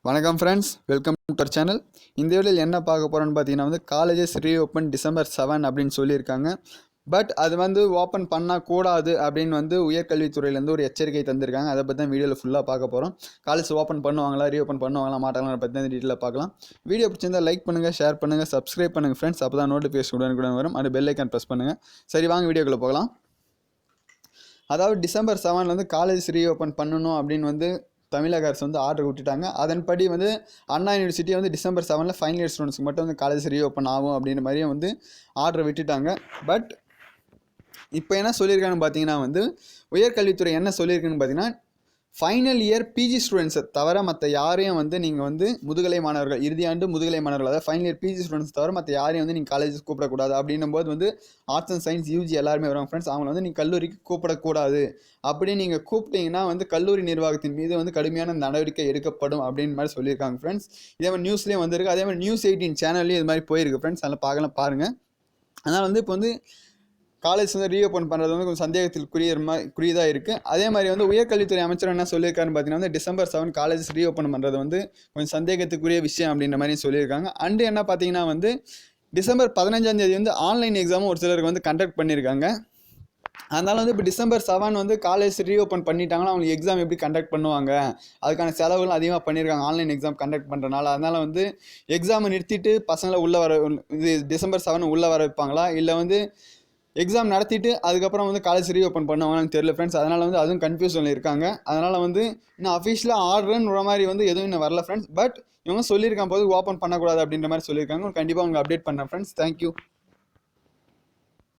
வணக்கம் friends, welcome to our channel. இந்த வீடியோவில் என்ன பார்க்க போகிறோன்னு பார்த்தீங்கன்னா காலேஜஸ் ரீஓப்பன் December 7 அப்படின்னு சொல்லியிருக்காங்க. பட் அது ஓப்பன் பண்ணக்கூடாது அப்படின்னு உயர்கல்வித்துறையிலேருந்து ஒரு எச்சரிக்கை தந்திருக்காங்க. அதை பற்றி தான் வீடியோவில் ஃபுல்லாக பார்க்க போகிறோம். காலேஜ் ஓப்பன் பண்ணுவாங்களா, ரீஓப்பன் பண்ணுவாங்களா, மாட்டாங்களா பற்றி தான் டீட்டெயிலாக பார்க்கலாம். வீடியோ பிடிச்சிருந்தால் லைக் பண்ணுங்கள், ஷேர் பண்ணுங்கள், சப்ஸ்கிரைப் பண்ணுங்கள் ஃப்ரெண்ட்ஸ். அப்போ தான் நோட்டிஃபிகேஷன் உடனுக்குடன் வரும். அது பெல் ஐக்கான் ப்ரெஸ் பண்ணுங்கள். சரி, வாங்க வீடியோக்குள்ளே போகலாம். அதாவது December 7 காலேஜ் ரீஓப்பன் பண்ணணும் அப்படின்னு தமிழக அரசு ஆர்டர் விட்டுட்டாங்க. அதன்படி அண்ணா யூனிவர்சிட்டி December 7 ஃபைனல் இயர் ஸ்டூடெண்ட்ஸ்க்கு மட்டும் காலேஜ் ரீஓப்பன் ஆகும் அப்படின்ற மாதிரியும் ஆர்டர் விட்டுட்டாங்க. பட் இப்போ என்ன சொல்லியிருக்காங்கன்னு பார்த்தீங்கன்னா உயர்கல்வித்துறை என்ன சொல்லியிருக்குன்னு பார்த்தீங்கன்னா, ஃபைனல் இயர் பிஜி ஸ்டூடெண்ட்ஸை தவிர மற்ற யாரையும் நீங்கள் முதுகலை மாணவர்கள், இறுதியாண்டு முதுகலை மாணவர்கள், அதாவது ஃபைனல் இயர் பிஜி ஸ்டூடெண்ட்ஸ் தவிர மற்ற யாரையும் நீங்கள் காலேஜஸ் கூப்பிடக்கூடாது. அப்படின்னும் போது ஆர்ட்ஸ் அண்ட் சயின்ஸ் யூஜி எல்லாருமே வருவாங்க ஃப்ரெண்ட்ஸ். அவங்கள நீங்கள் கல்லூரிக்கு கூப்பிடக்கூடாது. அப்படி நீங்கள் கூப்பிட்டீங்கன்னா கல்லூரி நிர்வாகத்தின் மீது கடுமையான நடவடிக்கை எடுக்கப்படும் அப்படின்னு மாதிரி சொல்லியிருக்காங்க ஃப்ரெண்ட்ஸ். இதே மாதிரி நியூஸ்லேயும் வந்திருக்கு. அதே மாதிரி News 18 சேனல்லையும் இது மாதிரி போயிருக்கு ஃப்ரெண்ட்ஸ். அதில் பார்க்கலாம், பாருங்கள். அதனால் இப்போ காலேஜ் ரீஓப்பன் பண்ணுறது கொஞ்சம் சந்தேகத்திற்குரியதாக இருக்குது. அதே மாதிரி உயர்கல்வித்துறை அமைச்சர் என்ன சொல்லியிருக்காருன்னு பார்த்தீங்கன்னா December 7 காலேஜஸ் ரீஓப்பன் பண்ணுறது கொஞ்சம் சந்தேகத்துக்குரிய விஷயம் அப்படின்ற மாதிரி சொல்லியிருக்காங்க. அண்டு என்ன பார்த்தீங்கன்னா December 15 ஆன்லைன் எக்ஸாமும் ஒரு சிலருக்கு கண்டக்ட் பண்ணியிருக்காங்க. அதனால் இப்போ December 7 காலேஜ் ரீஓப்பன் பண்ணிட்டாங்கன்னா அவங்க எக்ஸாம் எப்படி கண்டக்ட் பண்ணுவாங்க, அதுக்கான செலவுகள் அதிகமாக பண்ணியிருக்காங்க ஆன்லைன் எக்ஸாம் கண்டக்ட் பண்ணுறதுனால. அதனால் எக்ஸாமை நிறுத்திட்டு பசங்களை உள்ளே வர December 7 உள்ளே வர வைப்பாங்களா, இல்லை எக்ஸாம் நடத்திட்டு அதுக்கப்புறம் காலேஜ் ரீஓப்பன் பண்ணுவாங்கன்னு தெரியல ஃப்ரெண்ட்ஸ். அதனால் அதுவும் கன்ஃபியூஷனில் இருக்காங்க. அதனால் இன்னும் அஃபிஷியலாக ஆர்டர்ன்ற மாதிரி எதுவும் இன்னும் வரல ஃப்ரெண்ட்ஸ். பட் இவங்க சொல்லியிருக்காங்க போது ஓப்பன் பண்ணக்கூடாது அப்படின்ற மாதிரி சொல்லியிருக்காங்க. கண்டிப்பாக அவங்க அப்டேட் பண்ணுறேன் ஃப்ரெண்ட்ஸ். தேங்க்யூ.